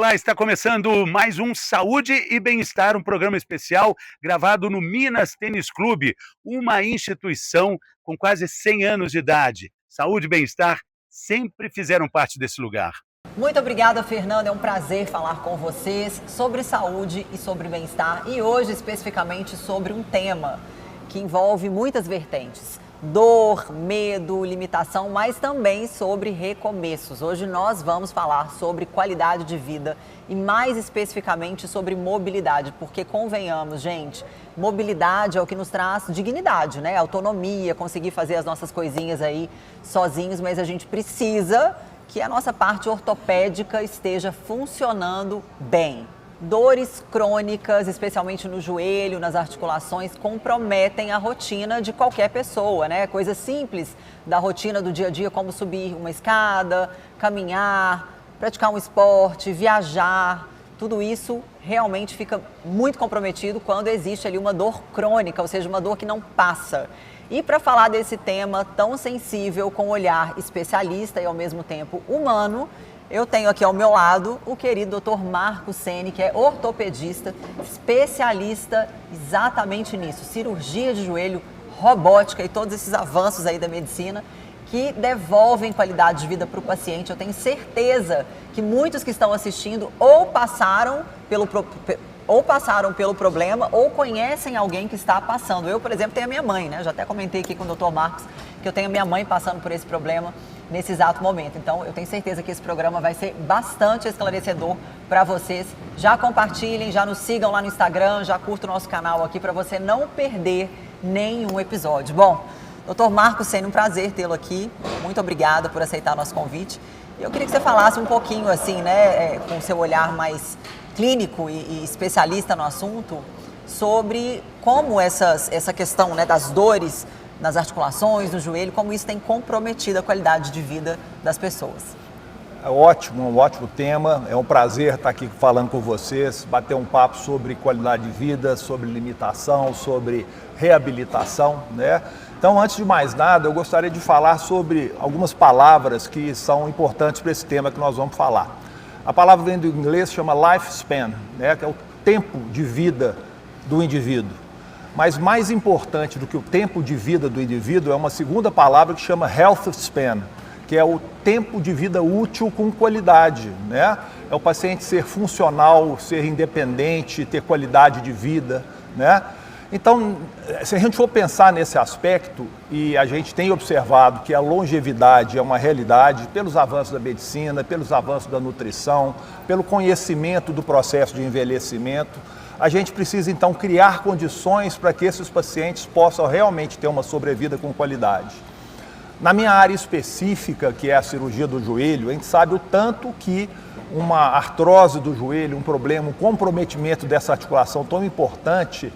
Olá, está começando mais um Saúde e Bem-Estar, um programa especial gravado no Minas Tênis Clube, uma instituição com quase 100 anos de idade. Saúde e bem-estar sempre fizeram parte desse lugar. Muito obrigada, Fernanda. É um prazer falar com vocês sobre saúde e sobre bem-estar e hoje especificamente sobre um tema que envolve muitas vertentes. Dor, medo, limitação, mas também sobre recomeços. Hoje nós vamos falar sobre qualidade de vida e mais especificamente sobre mobilidade, porque convenhamos, gente, mobilidade é o que nos traz dignidade, né? Autonomia, conseguir fazer as nossas coisinhas aí sozinhos, mas a gente precisa que a nossa parte ortopédica esteja funcionando bem. Dores crônicas, especialmente no joelho, nas articulações, comprometem a rotina de qualquer pessoa, né? Coisas simples da rotina do dia a dia, como subir uma escada, caminhar, praticar um esporte, viajar. Tudo isso realmente fica muito comprometido quando existe ali uma dor crônica, ou seja, uma dor que não passa. E para falar desse tema tão sensível, com olhar especialista e ao mesmo tempo humano, eu tenho aqui ao meu lado o querido Dr. Marcos Ceni, que é ortopedista, especialista exatamente nisso, cirurgia de joelho, robótica e todos esses avanços aí da medicina que devolvem qualidade de vida para o paciente. Eu tenho certeza que muitos que estão assistindo ou passaram pelo problema ou conhecem alguém que está passando. Eu, por exemplo, tenho a minha mãe, né? Já até comentei aqui com o Dr. Marcos que eu tenho a minha mãe passando por esse problema nesse exato momento. Então, eu tenho certeza que esse programa vai ser bastante esclarecedor para vocês. Já compartilhem, já nos sigam lá no Instagram, já curtam o nosso canal aqui para você não perder nenhum episódio. Bom, Dr. Marcos Ceni, um prazer tê-lo aqui. Muito obrigada por aceitar nosso convite. Eu queria que você falasse um pouquinho, assim, né, com o seu olhar mais clínico e especialista no assunto, sobre como essa questão, né, das dores nas articulações, no joelho, como isso tem comprometido a qualidade de vida das pessoas. É ótimo, um ótimo tema. É um prazer estar aqui falando com vocês, bater um papo sobre qualidade de vida, sobre limitação, sobre reabilitação, né? Então, antes de mais nada, eu gostaria de falar sobre algumas palavras que são importantes para esse tema que nós vamos falar. A palavra vem do inglês, chama lifespan, né? Que é o tempo de vida do indivíduo. Mas mais importante do que o tempo de vida do indivíduo é uma segunda palavra que chama health span, que é o tempo de vida útil com qualidade, né? É o paciente ser funcional, ser independente, ter qualidade de vida, né? Então, se a gente for pensar nesse aspecto, e a gente tem observado que a longevidade é uma realidade pelos avanços da medicina, pelos avanços da nutrição, pelo conhecimento do processo de envelhecimento, a gente precisa então criar condições para que esses pacientes possam realmente ter uma sobrevida com qualidade. Na minha área específica, que é a cirurgia do joelho, a gente sabe o tanto que uma artrose do joelho, um problema, um comprometimento dessa articulação tão importante,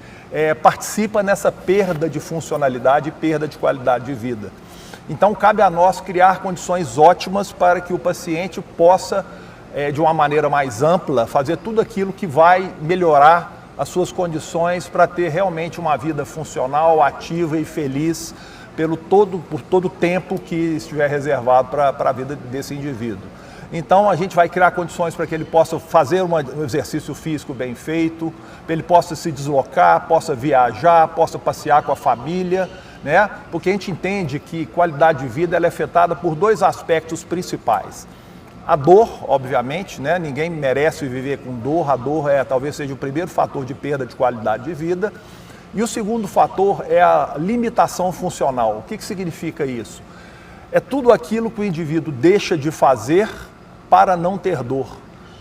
participa nessa perda de funcionalidade e perda de qualidade de vida. Então, cabe a nós criar condições ótimas para que o paciente possa, de uma maneira mais ampla, fazer tudo aquilo que vai melhorar as suas condições para ter realmente uma vida funcional, ativa e feliz por todo o tempo que estiver reservado para a vida desse indivíduo. Então, a gente vai criar condições para que ele possa fazer um exercício físico bem feito, para ele possa se deslocar, possa viajar, possa passear com a família, né? Porque a gente entende que qualidade de vida ela é afetada por dois aspectos principais. A dor, obviamente, né? Ninguém merece viver com dor, a dor talvez seja o primeiro fator de perda de qualidade de vida. E o segundo fator é a limitação funcional. O que significa isso? É tudo aquilo que o indivíduo deixa de fazer para não ter dor.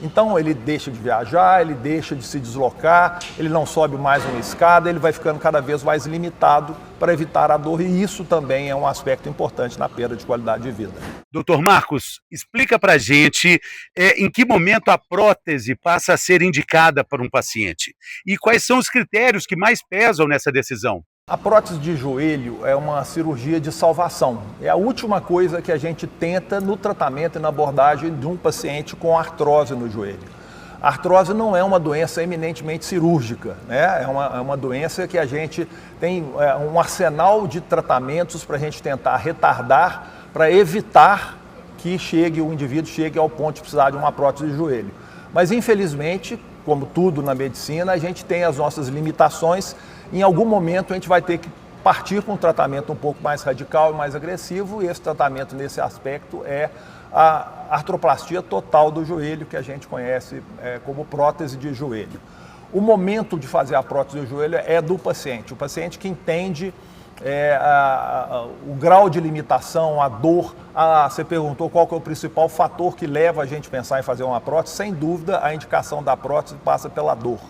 Então ele deixa de viajar, ele deixa de se deslocar, ele não sobe mais uma escada, ele vai ficando cada vez mais limitado para evitar a dor, e isso também é um aspecto importante na perda de qualidade de vida. Doutor Marcos, explica pra gente em que momento a prótese passa a ser indicada para um paciente e quais são os critérios que mais pesam nessa decisão. A prótese de joelho é uma cirurgia de salvação. É a última coisa que a gente tenta no tratamento e na abordagem de um paciente com artrose no joelho. A artrose não é uma doença eminentemente cirúrgica, né? É uma doença que a gente tem um arsenal de tratamentos para a gente tentar retardar, para evitar que o indivíduo chegue ao ponto de precisar de uma prótese de joelho. Mas infelizmente, como tudo na medicina, a gente tem as nossas limitações. Em algum momento a gente vai ter que partir para um tratamento um pouco mais radical e mais agressivo, e esse tratamento nesse aspecto é a artroplastia total do joelho, que a gente conhece como prótese de joelho. O momento de fazer a prótese do joelho é do paciente, o paciente que entende o grau de limitação, a dor. Você perguntou qual que é o principal fator que leva a gente a pensar em fazer uma prótese. Sem dúvida, a indicação da prótese passa pela dor.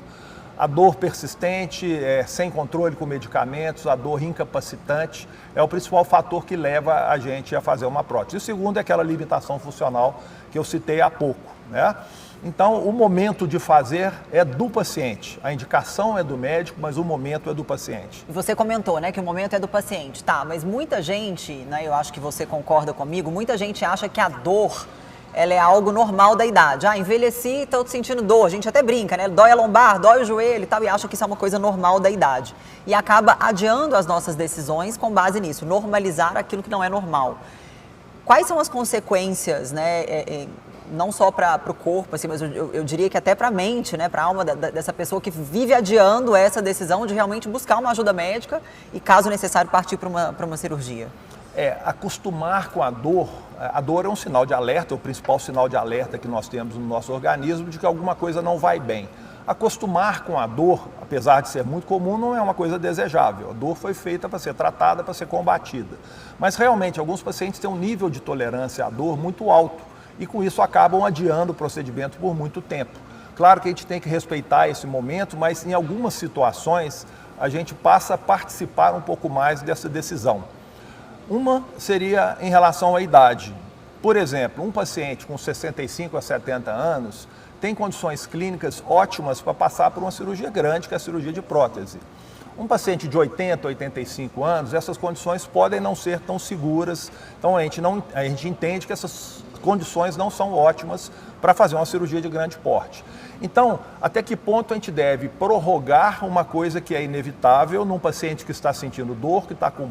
A dor persistente, sem controle com medicamentos, a dor incapacitante, é o principal fator que leva a gente a fazer uma prótese. E o segundo é aquela limitação funcional que eu citei há pouco, né? Então, o momento de fazer é do paciente. A indicação é do médico, mas o momento é do paciente. Você comentou, né, que o momento é do paciente. Tá, mas muita gente, né, eu acho que você concorda comigo, muita gente acha que a dor, ela é algo normal da idade. Envelheci, estou sentindo dor. A gente até brinca, né? Dói a lombar, dói o joelho e tal, e acha que isso é uma coisa normal da idade. E acaba adiando as nossas decisões com base nisso, normalizar aquilo que não é normal. Quais são as consequências, né, não só para o corpo, assim, mas eu diria que até para a mente, né, para a alma dessa pessoa que vive adiando essa decisão de realmente buscar uma ajuda médica e, caso necessário, partir para uma cirurgia? Acostumar com a dor é um sinal de alerta, é o principal sinal de alerta que nós temos no nosso organismo de que alguma coisa não vai bem. Acostumar com a dor, apesar de ser muito comum, não é uma coisa desejável. A dor foi feita para ser tratada, para ser combatida. Mas realmente, alguns pacientes têm um nível de tolerância à dor muito alto e com isso acabam adiando o procedimento por muito tempo. Claro que a gente tem que respeitar esse momento, mas em algumas situações a gente passa a participar um pouco mais dessa decisão. Uma seria em relação à idade. Por exemplo, um paciente com 65 a 70 anos tem condições clínicas ótimas para passar por uma cirurgia grande, que é a cirurgia de prótese. Um paciente de 80 a 85 anos, essas condições podem não ser tão seguras, então a gente entende que essas condições não são ótimas para fazer uma cirurgia de grande porte. Então, até que ponto a gente deve prorrogar uma coisa que é inevitável num paciente que está sentindo dor, que está com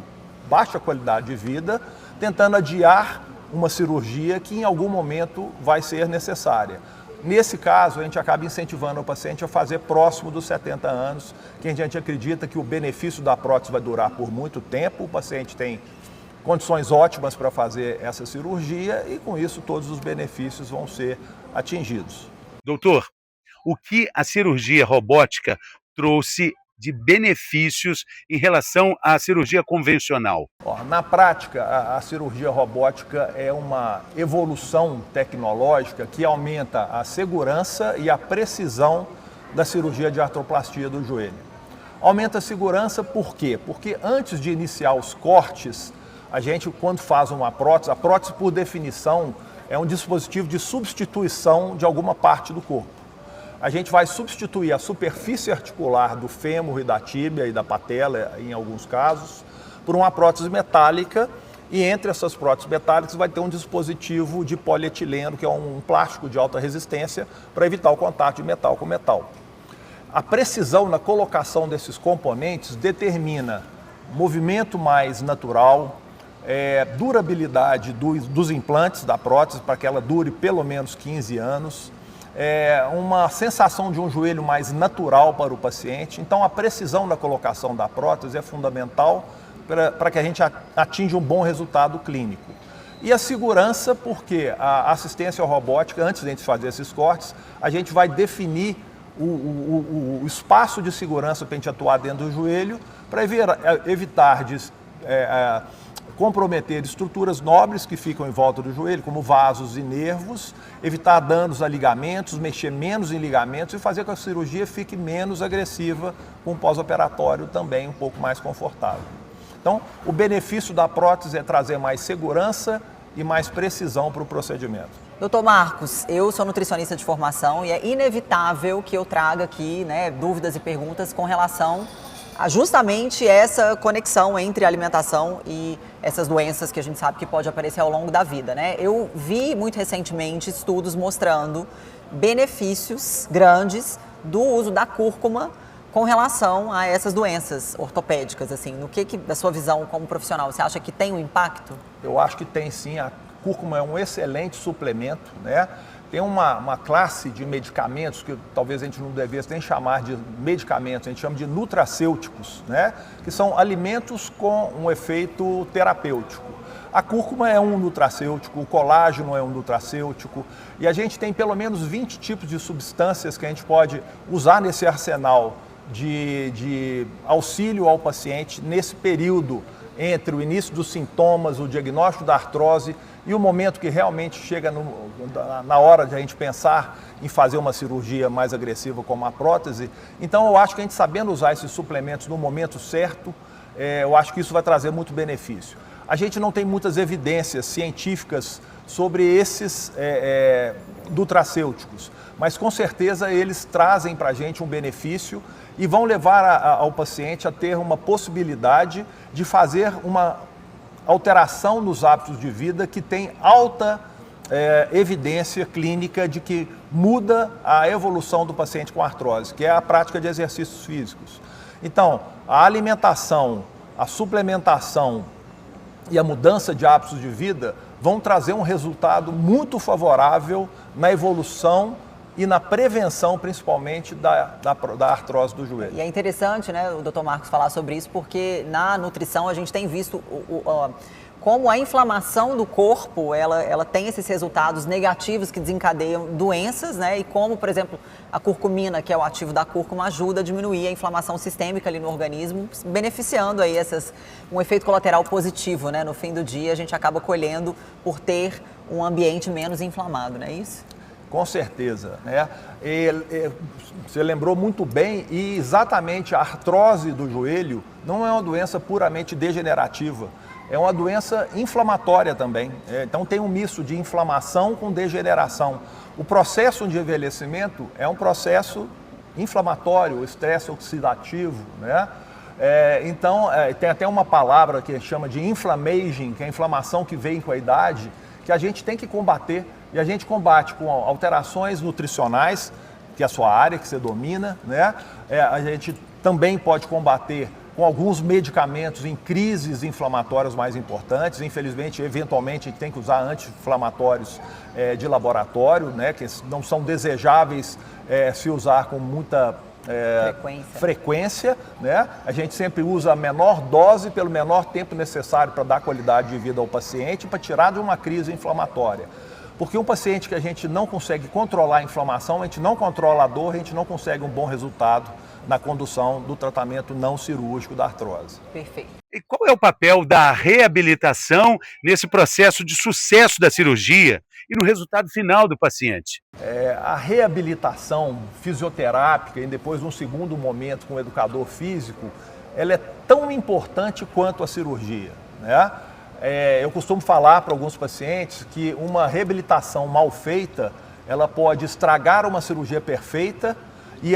baixa qualidade de vida, tentando adiar uma cirurgia que em algum momento vai ser necessária. Nesse caso, a gente acaba incentivando o paciente a fazer próximo dos 70 anos, que a gente acredita que o benefício da prótese vai durar por muito tempo, o paciente tem condições ótimas para fazer essa cirurgia e com isso todos os benefícios vão ser atingidos. Doutor, o que a cirurgia robótica trouxe de benefícios em relação à cirurgia convencional? Na prática, a cirurgia robótica é uma evolução tecnológica que aumenta a segurança e a precisão da cirurgia de artroplastia do joelho. Aumenta a segurança por quê? Porque antes de iniciar os cortes, a gente, quando faz uma prótese, a prótese, por definição, é um dispositivo de substituição de alguma parte do corpo. A gente vai substituir a superfície articular do fêmur e da tíbia e da patela, em alguns casos, por uma prótese metálica, e entre essas próteses metálicas vai ter um dispositivo de polietileno, que é um plástico de alta resistência, para evitar o contato de metal com metal. A precisão na colocação desses componentes determina movimento mais natural, durabilidade dos implantes da prótese, para que ela dure pelo menos 15 anos, uma sensação de um joelho mais natural para o paciente. Então, a precisão da colocação da prótese é fundamental para que a gente atinja um bom resultado clínico. E a segurança, porque a assistência robótica, antes de a gente fazer esses cortes, a gente vai definir o espaço de segurança para a gente atuar dentro do joelho, para evitar de comprometer estruturas nobres que ficam em volta do joelho, como vasos e nervos, evitar danos a ligamentos, mexer menos em ligamentos e fazer com que a cirurgia fique menos agressiva, com o pós-operatório também um pouco mais confortável. Então, o benefício da prótese é trazer mais segurança e mais precisão para o procedimento. Doutor Marcos, eu sou nutricionista de formação e é inevitável que eu traga aqui, né, dúvidas e perguntas com relação a justamente essa conexão entre a alimentação e essas doenças que a gente sabe que pode aparecer ao longo da vida, né? Eu vi muito recentemente estudos mostrando benefícios grandes do uso da cúrcuma com relação a essas doenças ortopédicas, assim. No que da sua visão como profissional, você acha que tem um impacto? Eu acho que tem sim. A cúrcuma é um excelente suplemento, né? tem uma classe de medicamentos que talvez a gente não devesse nem chamar de medicamentos, a gente chama de nutracêuticos, né? Que são alimentos com um efeito terapêutico. A cúrcuma é um nutracêutico, o colágeno é um nutracêutico, e a gente tem pelo menos 20 tipos de substâncias que a gente pode usar nesse arsenal de auxílio ao paciente nesse período entre o início dos sintomas, o diagnóstico da artrose e o momento que realmente chega na hora de a gente pensar em fazer uma cirurgia mais agressiva como a prótese. Então eu acho que a gente sabendo usar esses suplementos no momento certo, eu acho que isso vai trazer muito benefício. A gente não tem muitas evidências científicas sobre esses nutracêuticos, mas com certeza eles trazem para a gente um benefício e vão levar ao paciente a ter uma possibilidade de fazer uma alteração nos hábitos de vida que tem alta evidência clínica de que muda a evolução do paciente com artrose, que é a prática de exercícios físicos. Então, a alimentação, a suplementação e a mudança de hábitos de vida vão trazer um resultado muito favorável na evolução e na prevenção, principalmente, da artrose do joelho. E é interessante, né, o Dr. Marcos falar sobre isso, porque na nutrição a gente tem visto como a inflamação do corpo, ela tem esses resultados negativos que desencadeiam doenças, né? E como, por exemplo, a curcumina, que é o ativo da cúrcuma, ajuda a diminuir a inflamação sistêmica ali no organismo, beneficiando aí um efeito colateral positivo, né? No fim do dia, a gente acaba colhendo por ter um ambiente menos inflamado, não é isso? Com certeza, né? Você lembrou muito bem, e exatamente a artrose do joelho não é uma doença puramente degenerativa, é uma doença inflamatória também. Então tem um misto de inflamação com degeneração. O processo de envelhecimento é um processo inflamatório, estresse oxidativo, né? Então tem até uma palavra que chama de inflammaging, que é a inflamação que vem com a idade, que a gente tem que combater. E a gente combate com alterações nutricionais, que é a sua área, que você domina, né? A gente também pode combater com alguns medicamentos em crises inflamatórias mais importantes. Infelizmente, eventualmente, a gente tem que usar anti-inflamatórios de laboratório, né? Que não são desejáveis se usar com muita frequência, né? A gente sempre usa a menor dose pelo menor tempo necessário para dar qualidade de vida ao paciente, para tirar de uma crise inflamatória. Porque um paciente que a gente não consegue controlar a inflamação, a gente não controla a dor, a gente não consegue um bom resultado na condução do tratamento não cirúrgico da artrose. Perfeito. E qual é o papel da reabilitação nesse processo de sucesso da cirurgia e no resultado final do paciente? A reabilitação fisioterápica e depois um segundo momento com o educador físico, ela é tão importante quanto a cirurgia, né? Eu costumo falar para alguns pacientes que uma reabilitação mal feita, ela pode estragar uma cirurgia perfeita e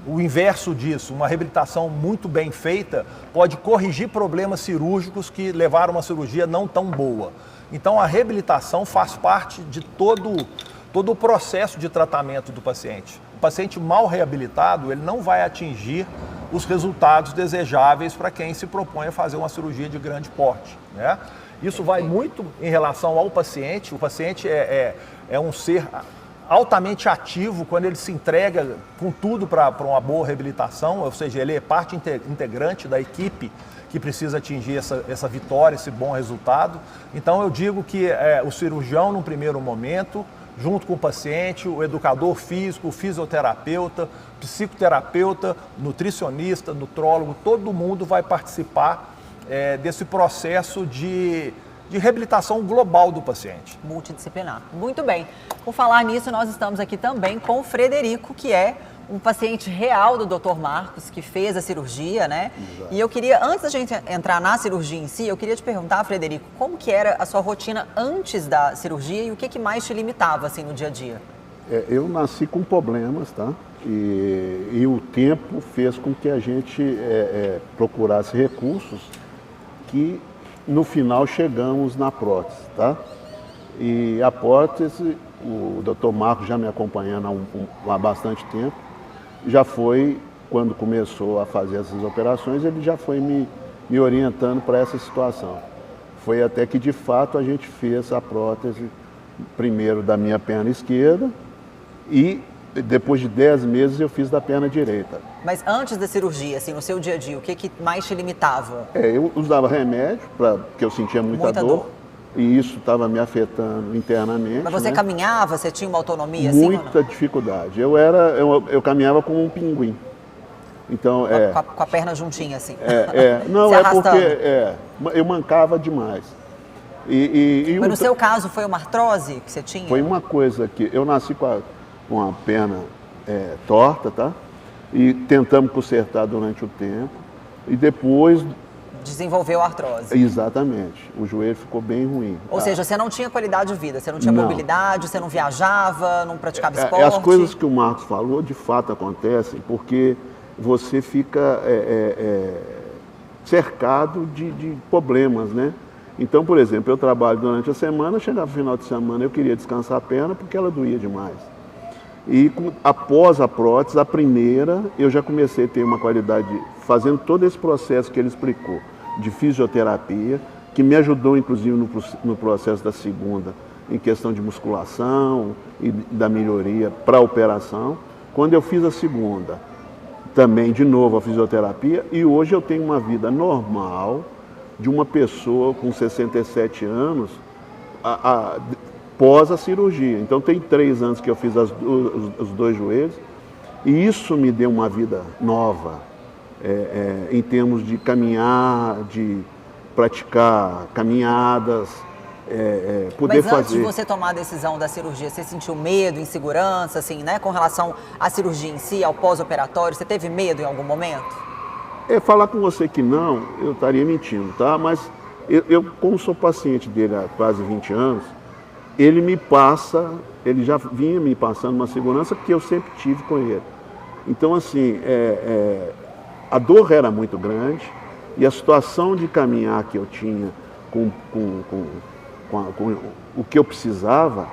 o inverso disso, uma reabilitação muito bem feita, pode corrigir problemas cirúrgicos que levaram a uma cirurgia não tão boa. Então a reabilitação faz parte de todo o processo de tratamento do paciente. O paciente mal reabilitado, ele não vai atingir os resultados desejáveis para quem se propõe a fazer uma cirurgia de grande porte, né? Isso vai muito em relação ao paciente. O paciente é um ser altamente ativo quando ele se entrega com tudo para uma boa reabilitação, ou seja, ele é parte integrante da equipe que precisa atingir essa vitória, esse bom resultado. Então eu digo que o cirurgião, num primeiro momento, junto com o paciente, o educador físico, o fisioterapeuta, psicoterapeuta, nutricionista, nutrólogo, todo mundo vai participar desse processo de reabilitação global do paciente. Multidisciplinar. Muito bem. Por falar nisso, nós estamos aqui também com o Frederico, que é um paciente real do Dr. Marcos, que fez a cirurgia, né? Exato. E eu queria, antes da gente entrar na cirurgia em si, eu queria te perguntar, Frederico, como que era a sua rotina antes da cirurgia e o que mais te limitava, assim, no dia a dia? Eu nasci com problemas, tá? E o tempo fez com que a gente procurasse recursos que, no final, chegamos na prótese, tá? E a prótese, o Dr. Marcos já me acompanhando há bastante tempo, já foi, quando começou a fazer essas operações, ele já foi me orientando para essa situação. Foi até que, de fato, a gente fez a prótese primeiro da minha perna esquerda e depois de 10 meses eu fiz da perna direita. Mas antes da cirurgia, assim, no seu dia a dia, o que mais te limitava? Eu usava remédio, porque eu sentia muita dor. E isso estava me afetando internamente. Mas você caminhava? Você tinha uma autonomia assim? Muita ou não? Dificuldade. Eu caminhava como um pinguim. Então, com a perna juntinha, assim. Não, é porque eu mancava demais. Mas no seu caso foi uma artrose que você tinha? Foi uma coisa que eu nasci com a perna torta, tá? E tentamos consertar durante o tempo. E depois... Desenvolveu a artrose. Exatamente. O joelho ficou bem ruim. Ou seja, você não tinha qualidade de vida, você não tinha mobilidade, você não viajava, não praticava esporte? As coisas que o Marcos falou, de fato, acontecem porque você fica cercado de problemas, né? Então, por exemplo, eu trabalho durante a semana, chegava no final de semana, eu queria descansar a perna porque ela doía demais. E após a prótese, a primeira, eu já comecei a ter uma qualidade, fazendo todo esse processo que ele explicou, de fisioterapia, que me ajudou inclusive no processo da segunda, em questão de musculação e da melhoria para a operação. Quando eu fiz a segunda, também de novo a fisioterapia, e hoje eu tenho uma vida normal de uma pessoa com 67 anos, pós a cirurgia. Então tem 3 anos que eu fiz os 2 joelhos e isso me deu uma vida nova em termos de caminhar, de praticar caminhadas, poder fazer. Mas antes de você tomar a decisão da cirurgia, você sentiu medo, insegurança, assim, né? Com relação à cirurgia em si, ao pós-operatório, você teve medo em algum momento? Falar com você que não, eu estaria mentindo, tá? Mas eu como sou paciente dele há quase 20 anos, ele já vinha me passando uma segurança que eu sempre tive com ele. Então, assim, a dor era muito grande e a situação de caminhar que eu tinha com o que eu precisava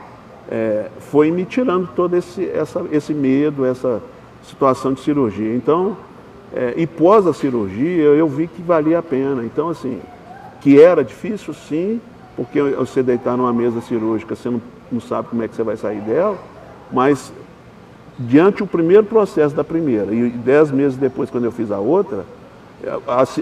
foi me tirando todo esse medo, essa situação de cirurgia. Então, e pós a cirurgia, eu vi que valia a pena. Então, assim, que era difícil, sim, porque você deitar numa mesa cirúrgica, você não sabe como é que você vai sair dela, mas diante do primeiro processo da primeira, e 10 meses depois, quando eu fiz a outra,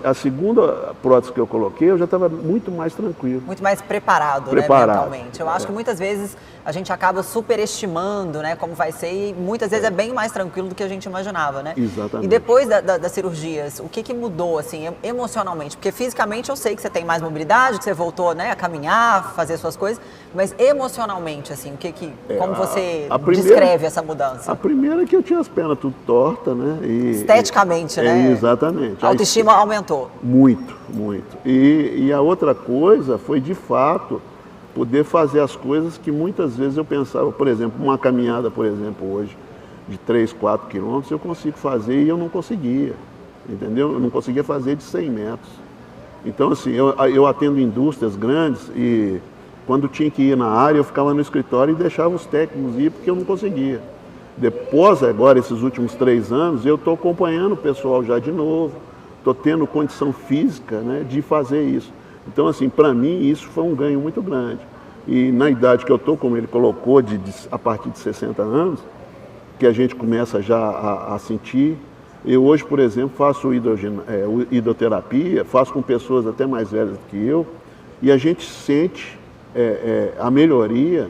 a segunda prótese que eu coloquei, eu já estava muito mais tranquilo. Muito mais preparado, né, mentalmente. Eu acho que muitas vezes a gente acaba superestimando, né, como vai ser, e muitas vezes é bem mais tranquilo do que a gente imaginava, né? Exatamente. E depois das cirurgias, o que mudou, assim, emocionalmente? Porque fisicamente eu sei que você tem mais mobilidade, que você voltou, né, a caminhar, fazer suas coisas, mas emocionalmente, assim, como você descreve essa mudança? A primeira é que eu tinha as pernas tudo tortas, né? Esteticamente, né? Exatamente. A autoestima aumentou. Muito, muito. E a outra coisa foi, de fato, poder fazer as coisas que muitas vezes eu pensava, por exemplo, uma caminhada, por exemplo, hoje, de 3, 4 quilômetros, eu consigo fazer e eu não conseguia, entendeu? Eu não conseguia fazer de 100 metros. Então, assim, eu atendo indústrias grandes e quando tinha que ir na área, eu ficava no escritório e deixava os técnicos ir porque eu não conseguia. Depois, agora, esses últimos 3 anos, eu estou acompanhando o pessoal já de novo, estou tendo condição física, né, de fazer isso. Então, assim, para mim, isso foi um ganho muito grande. E na idade que eu estou, como ele colocou, a partir de 60 anos, que a gente começa já a sentir. Eu hoje, por exemplo, faço hidroterapia, faço com pessoas até mais velhas do que eu, e a gente sente a melhoria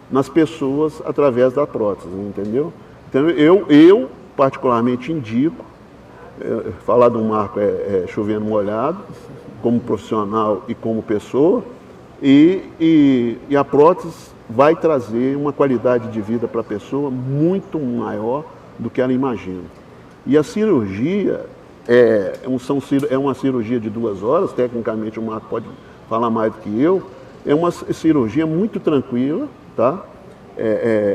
nas pessoas através da prótese, entendeu? Então, eu particularmente indico, falar do Marco chovendo molhado, como profissional e como pessoa, e a prótese vai trazer uma qualidade de vida para a pessoa muito maior do que ela imagina. E a cirurgia é uma cirurgia de 2 horas, tecnicamente o Marco pode falar mais do que eu, é uma cirurgia muito tranquila, tá?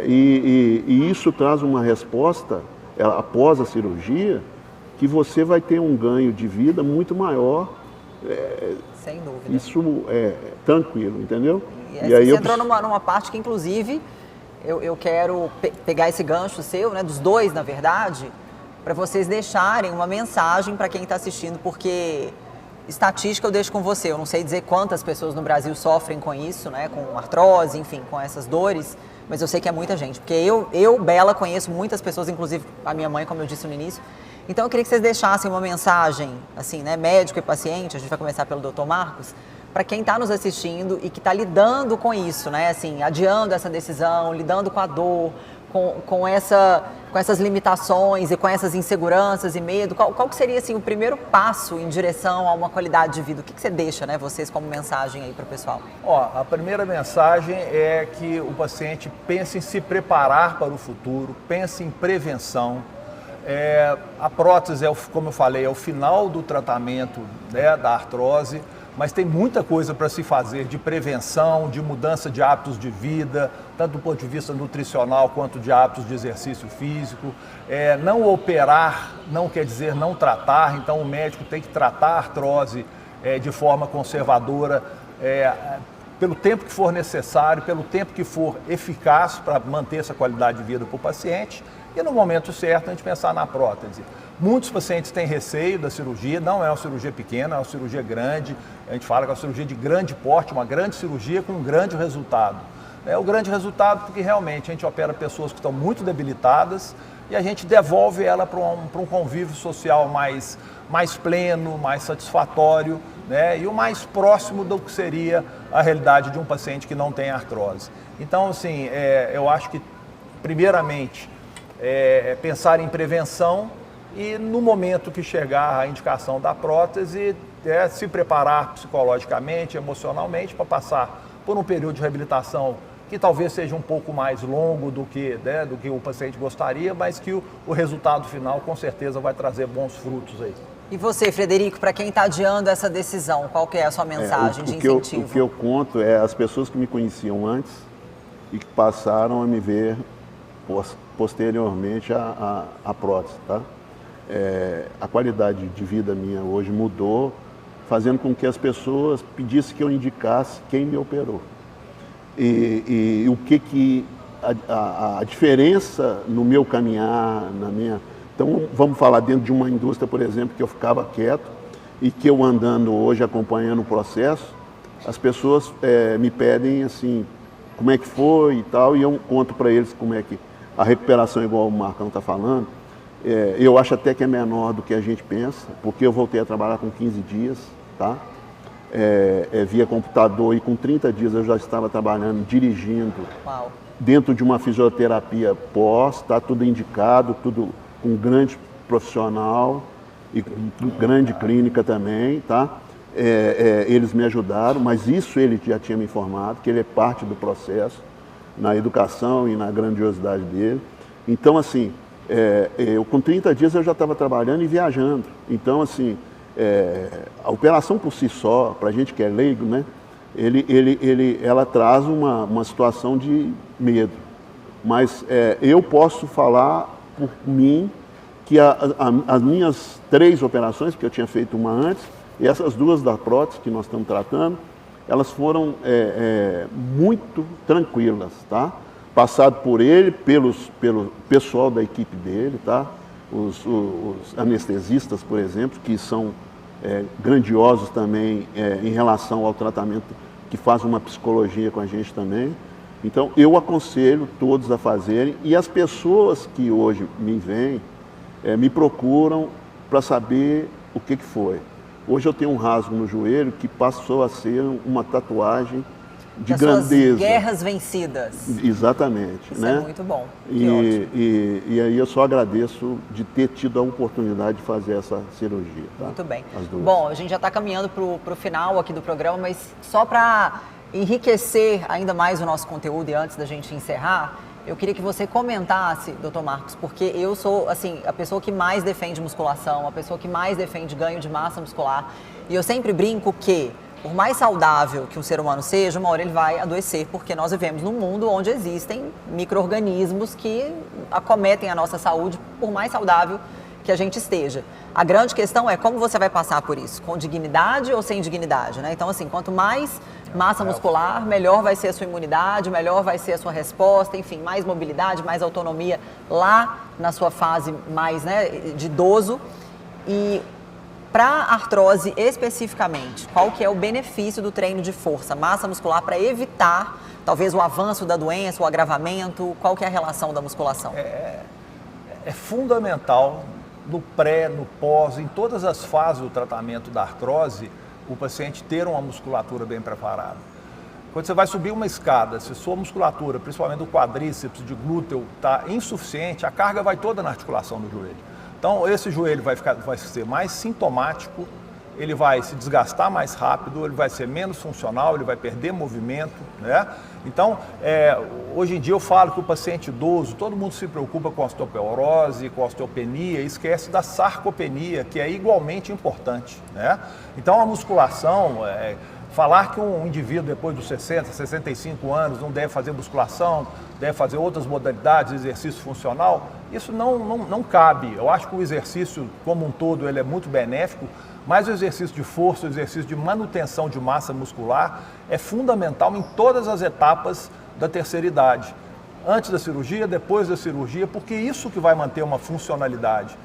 E isso traz uma resposta, após a cirurgia, que você vai ter um ganho de vida muito maior. Sem dúvida. Isso é tranquilo, entendeu? E aí você entrou numa parte que, inclusive, eu quero pegar esse gancho seu, né, dos dois, na verdade, para vocês deixarem uma mensagem para quem está assistindo, porque estatística eu deixo com você. Eu não sei dizer quantas pessoas no Brasil sofrem com isso, né? Com artrose, enfim, com essas dores. Mas eu sei que é muita gente. Porque eu, Bela, conheço muitas pessoas, inclusive a minha mãe, como eu disse no início. Então eu queria que vocês deixassem uma mensagem, assim, né? Médico e paciente, a gente vai começar pelo Dr. Marcos, para quem está nos assistindo e que está lidando com isso, né? Assim, adiando essa decisão, lidando com a dor, com essas limitações e com essas inseguranças e medo. Qual que seria, assim, o primeiro passo em direção a uma qualidade de vida? O que você deixa, né, vocês, como mensagem aí para o pessoal? A primeira mensagem é que o paciente pense em se preparar para o futuro, pense em prevenção. A prótese, como eu falei, é o final do tratamento, né, da artrose, mas tem muita coisa para se fazer de prevenção, de mudança de hábitos de vida, tanto do ponto de vista nutricional quanto de hábitos de exercício físico. Não operar não quer dizer não tratar, então o médico tem que tratar a artrose de forma conservadora, pelo tempo que for necessário, pelo tempo que for eficaz para manter essa qualidade de vida para o paciente. E no momento certo a gente pensar na prótese. Muitos pacientes têm receio da cirurgia, não é uma cirurgia pequena, é uma cirurgia grande. A gente fala que é uma cirurgia de grande porte, uma grande cirurgia com um grande resultado. O grande resultado porque realmente a gente opera pessoas que estão muito debilitadas e a gente devolve ela para um convívio social mais pleno, mais satisfatório, né? E o mais próximo do que seria a realidade de um paciente que não tem artrose. Então, assim, eu acho que, primeiramente, pensar em prevenção e no momento que chegar a indicação da prótese, se preparar psicologicamente, emocionalmente para passar por um período de reabilitação que talvez seja um pouco mais longo do que o paciente gostaria, mas que o resultado final com certeza vai trazer bons frutos aí. E você, Frederico, para quem está adiando essa decisão, qual que é a sua mensagem de incentivo? O que eu conto é as pessoas que me conheciam antes e que passaram a me ver posteriormente à prótese, tá? A qualidade de vida minha hoje mudou, fazendo com que as pessoas pedissem que eu indicasse quem me operou. E o que a diferença no meu caminhar, na minha... Então, vamos falar dentro de uma indústria, por exemplo, que eu ficava quieto e que eu andando hoje, acompanhando o processo, as pessoas me pedem assim, como é que foi e tal, e eu conto para eles como é que a recuperação, igual o Marcão está falando, eu acho até que é menor do que a gente pensa, porque eu voltei a trabalhar com 15 dias, tá? Via computador, e com 30 dias eu já estava trabalhando, dirigindo. Uau. Dentro de uma fisioterapia pós, tá tudo indicado, tudo com grande profissional e com grande clínica também, tá? Eles me ajudaram, mas isso ele já tinha me informado, que ele é parte do processo, na educação e na grandiosidade dele. Então, assim, eu com 30 dias eu já estava trabalhando e viajando. Então, assim, a operação por si só, para a gente que é leigo, né, ela traz uma situação de medo. Mas eu posso falar por mim que as minhas 3 operações, que eu tinha feito uma antes, e essas 2 da prótese que nós estamos tratando, elas foram muito tranquilas, tá? Passado por ele, pelo pessoal da equipe dele, tá? Os anestesistas, por exemplo, que são grandiosos também em relação ao tratamento, que faz uma psicologia com a gente também. Então, eu aconselho todos a fazerem, e as pessoas que hoje me veem, me procuram para saber o que foi. Hoje eu tenho um rasgo no joelho que passou a ser uma tatuagem de grandeza. Suas guerras vencidas. Exatamente. Isso, né? É muito bom. E aí eu só agradeço de ter tido a oportunidade de fazer essa cirurgia. Tá? Muito bem. As 2. Bom, a gente já está caminhando para o final aqui do programa, mas só para enriquecer ainda mais o nosso conteúdo e antes da gente encerrar, eu queria que você comentasse, Dr. Marcos, porque eu sou, assim, a pessoa que mais defende musculação, a pessoa que mais defende ganho de massa muscular, e eu sempre brinco que, por mais saudável que um ser humano seja, uma hora ele vai adoecer, porque nós vivemos num mundo onde existem micro-organismos que acometem a nossa saúde, por mais saudável que a gente esteja. A grande questão é como você vai passar por isso, com dignidade ou sem dignidade, né? Então, assim, quanto mais massa muscular, melhor vai ser a sua imunidade, melhor vai ser a sua resposta, enfim, mais mobilidade, mais autonomia lá na sua fase mais, né, de idoso. E Para artrose especificamente, qual que é o benefício do treino de força, massa muscular, para evitar talvez o avanço da doença, o agravamento? Qual que é a relação da musculação? É fundamental no pré, no pós, em todas as fases do tratamento da artrose, o paciente ter uma musculatura bem preparada. Quando você vai subir uma escada, se sua musculatura, principalmente do quadríceps, de glúteo, está insuficiente, a carga vai toda na articulação do joelho. Então, esse joelho vai ser mais sintomático, ele vai se desgastar mais rápido, ele vai ser menos funcional, ele vai perder movimento, né? Então, hoje em dia eu falo que o paciente idoso, todo mundo se preocupa com osteoporose, com osteopenia, e esquece da sarcopenia, que é igualmente importante, né? Então, a musculação, falar que um indivíduo depois dos 60, 65 anos não deve fazer musculação, deve fazer outras modalidades de exercício funcional, isso não cabe. Eu acho que o exercício como um todo ele é muito benéfico, mas o exercício de força, o exercício de manutenção de massa muscular é fundamental em todas as etapas da terceira idade. Antes da cirurgia, depois da cirurgia, porque isso que vai manter uma funcionalidade.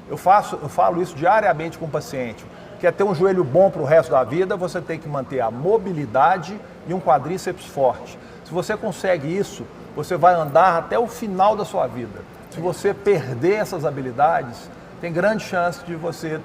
Eu falo isso diariamente com o paciente. Quer ter um joelho bom para o resto da vida, você tem que manter a mobilidade e um quadríceps forte. Se você consegue isso, você vai andar até o final da sua vida. Se você perder essas habilidades, tem grande chance de você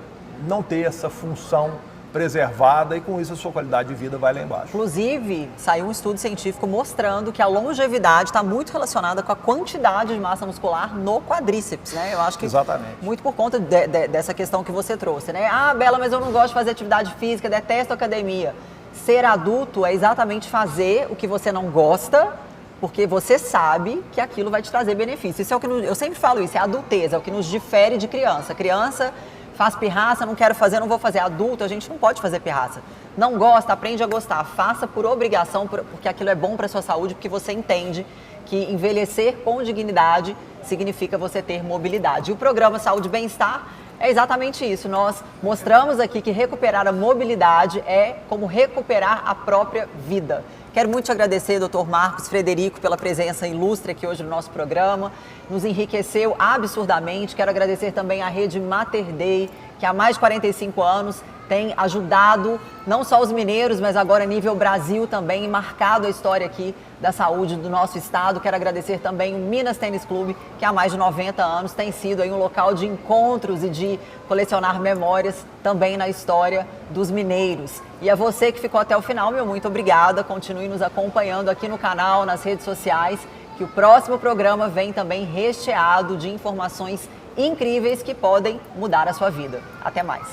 não ter essa função preservada e com isso a sua qualidade de vida vai lá embaixo. Inclusive, saiu um estudo científico mostrando que a longevidade está muito relacionada com a quantidade de massa muscular no quadríceps, né? Eu acho que exatamente. Muito por conta dessa questão que você trouxe, né? Ah, Bela, mas eu não gosto de fazer atividade física, detesto academia. Ser adulto é exatamente fazer o que você não gosta, porque você sabe que aquilo vai te trazer benefício. Isso é o que eu sempre falo isso, é a adultez, é o que nos difere de criança. Criança faz pirraça, não quero fazer, não vou fazer. Adulto, a gente não pode fazer pirraça. Não gosta, aprende a gostar. Faça por obrigação, porque aquilo é bom para a sua saúde, porque você entende que envelhecer com dignidade significa você ter mobilidade. E o programa Saúde e Bem-Estar é exatamente isso. Nós mostramos aqui que recuperar a mobilidade é como recuperar a própria vida. Quero muito te agradecer, Dr. Marcos Frederico, pela presença ilustre aqui hoje no nosso programa. Nos enriqueceu absurdamente. Quero agradecer também à Rede Mater Dei, que há mais de 45 anos tem ajudado não só os mineiros, mas agora a nível Brasil também, e marcado a história aqui da saúde do nosso estado. Quero agradecer também o Minas Tênis Clube, que há mais de 90 anos tem sido aí um local de encontros e de colecionar memórias também na história dos mineiros. E a você que ficou até o final, meu muito obrigada. Continue nos acompanhando aqui no canal, nas redes sociais, que o próximo programa vem também recheado de informações incríveis que podem mudar a sua vida. Até mais.